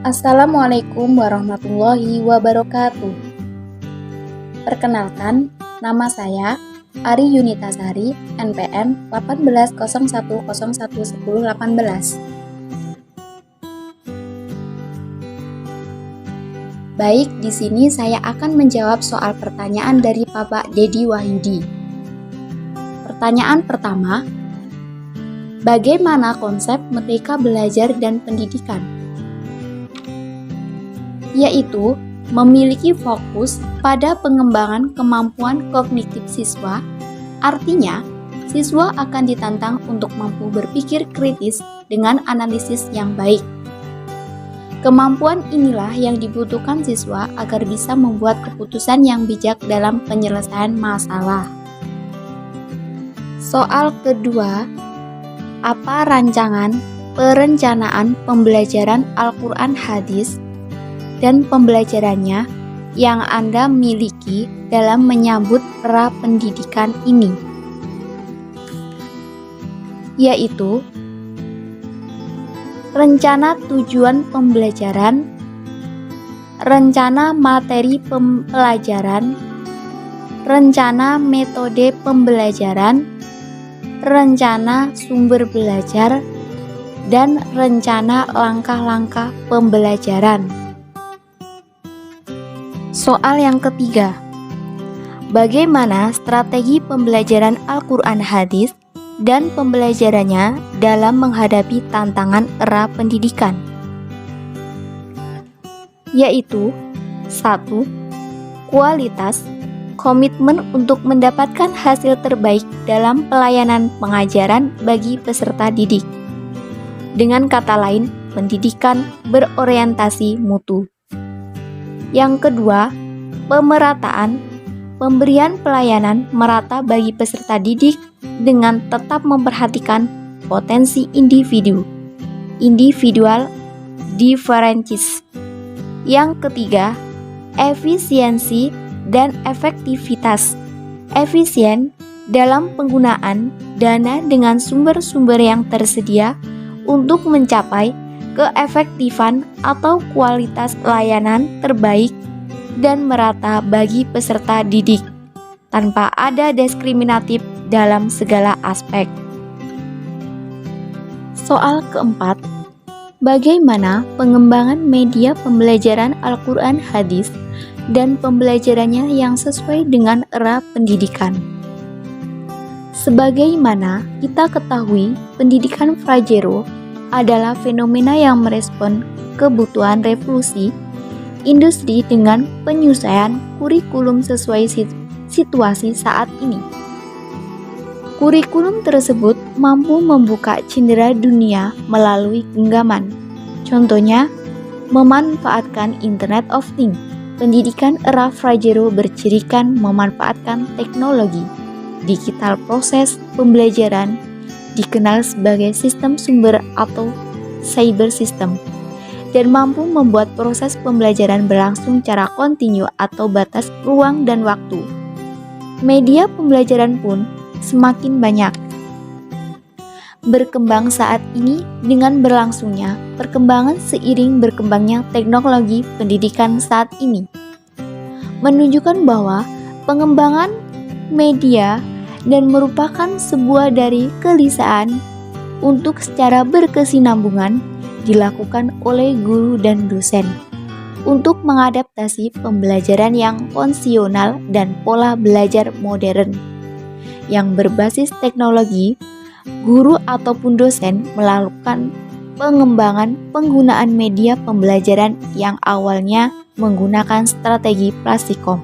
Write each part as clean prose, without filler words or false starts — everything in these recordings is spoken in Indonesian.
Assalamualaikum warahmatullahi wabarakatuh. Perkenalkan, nama saya Ari Yunitasari, NPM 1801011018. Baik, di sini saya akan menjawab soal pertanyaan dari Bapak Dedi Wahyudi. Pertanyaan pertama, bagaimana konsep Merdeka Belajar dan Pendidikan? Yaitu memiliki fokus pada pengembangan kemampuan kognitif siswa, artinya siswa akan ditantang untuk mampu berpikir kritis dengan analisis yang baik. Kemampuan inilah yang dibutuhkan siswa agar bisa membuat keputusan yang bijak dalam penyelesaian masalah. Soal kedua, apa rancangan perencanaan pembelajaran Al-Quran Hadis dan pembelajarannya yang Anda miliki dalam menyambut era pendidikan ini? Yaitu rencana tujuan pembelajaran, rencana materi pembelajaran, rencana metode pembelajaran, rencana sumber belajar, dan rencana langkah-langkah pembelajaran. Soal yang ketiga, bagaimana strategi pembelajaran Al-Quran Hadis dan pembelajarannya dalam menghadapi tantangan era pendidikan? Yaitu 1. Kualitas, komitmen untuk mendapatkan hasil terbaik dalam pelayanan pengajaran bagi peserta didik. Dengan kata lain, pendidikan berorientasi mutu. Yang kedua, pemerataan, pemberian pelayanan merata bagi peserta didik dengan tetap memperhatikan potensi individu, individual differences. Yang ketiga, efisiensi dan efektivitas, efisien dalam penggunaan dana dengan sumber-sumber yang tersedia untuk mencapai keefektifan atau kualitas layanan terbaik dan merata bagi peserta didik, tanpa ada diskriminatif dalam segala aspek. Soal keempat, bagaimana pengembangan media pembelajaran Al-Quran Hadis dan pembelajarannya yang sesuai dengan era pendidikan? Sebagaimana kita ketahui, pendidikan Frajero adalah fenomena yang merespon kebutuhan revolusi industri dengan penyusunan kurikulum sesuai situasi saat ini. Kurikulum tersebut mampu membuka cendera dunia melalui genggaman. Contohnya, memanfaatkan Internet of Things. Pendidikan era Frajero bercirikan memanfaatkan teknologi. Digital proses pembelajaran dikenal sebagai sistem sumber atau cyber system, dan mampu membuat proses pembelajaran berlangsung secara kontinu atau batas ruang dan waktu. Media pembelajaran pun semakin banyak berkembang saat ini dengan berlangsungnya perkembangan seiring berkembangnya teknologi pendidikan saat ini, menunjukkan bahwa pengembangan media dan merupakan sebuah dari kelisahan untuk secara berkesinambungan dilakukan oleh guru dan dosen untuk mengadaptasi pembelajaran yang konvensional dan pola belajar modern yang berbasis teknologi. Guru ataupun dosen melakukan pengembangan penggunaan media pembelajaran yang awalnya menggunakan strategi Plastikom,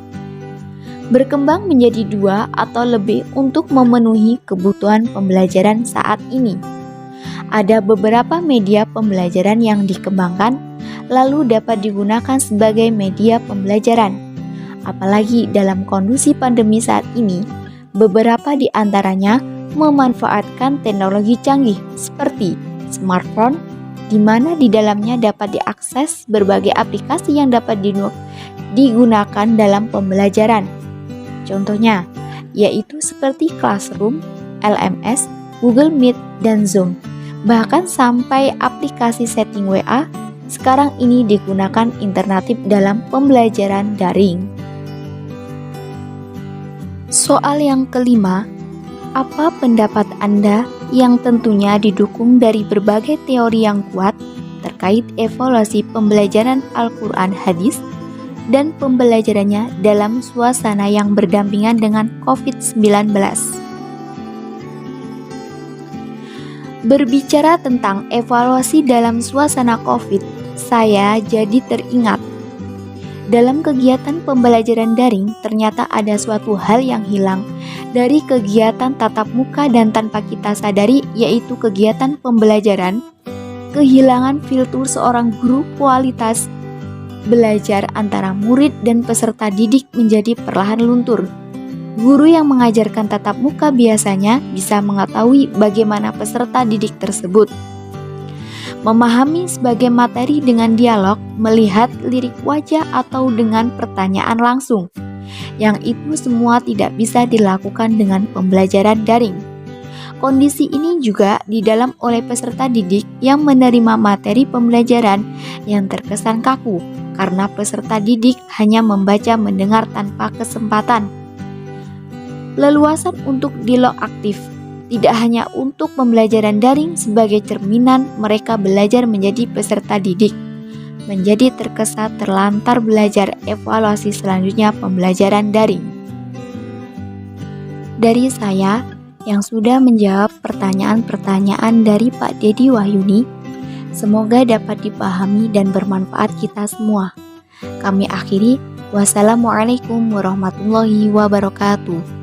berkembang menjadi 2 atau lebih untuk memenuhi kebutuhan pembelajaran saat ini. Ada beberapa media pembelajaran yang dikembangkan lalu dapat digunakan sebagai media pembelajaran. Apalagi dalam kondisi pandemi saat ini, beberapa di antaranya memanfaatkan teknologi canggih seperti smartphone, di mana di dalamnya dapat diakses berbagai aplikasi yang dapat digunakan dalam pembelajaran. Contohnya, yaitu seperti Classroom, LMS, Google Meet, dan Zoom. Bahkan sampai aplikasi setting WA sekarang ini digunakan alternatif dalam pembelajaran daring. Soal yang kelima, apa pendapat Anda yang tentunya didukung dari berbagai teori yang kuat terkait evaluasi pembelajaran Al-Quran hadis dan pembelajarannya dalam suasana yang berdampingan dengan COVID-19. Berbicara tentang evaluasi dalam suasana COVID, saya jadi teringat. Dalam kegiatan pembelajaran daring, ternyata ada suatu hal yang hilang dari kegiatan tatap muka dan tanpa kita sadari, yaitu kegiatan pembelajaran. Kehilangan filter seorang guru, kualitas belajar antara murid dan peserta didik menjadi perlahan luntur. Guru yang mengajarkan tatap muka biasanya bisa mengetahui bagaimana peserta didik tersebut. Memahami sebagai materi dengan dialog, melihat lirik wajah atau dengan pertanyaan langsung. Yang itu semua tidak bisa dilakukan dengan pembelajaran daring. Kondisi ini juga didalam oleh peserta didik yang menerima materi pembelajaran yang terkesan kaku karena peserta didik hanya membaca mendengar tanpa kesempatan. Leluasan untuk dialog aktif tidak hanya untuk pembelajaran daring sebagai cerminan mereka belajar menjadi peserta didik, menjadi terkesan terlantar belajar evaluasi selanjutnya pembelajaran daring. Dari saya yang sudah menjawab pertanyaan-pertanyaan dari Pak Dedi Wahyuni, semoga dapat dipahami dan bermanfaat kita semua. Kami akhiri, wassalamualaikum warahmatullahi wabarakatuh.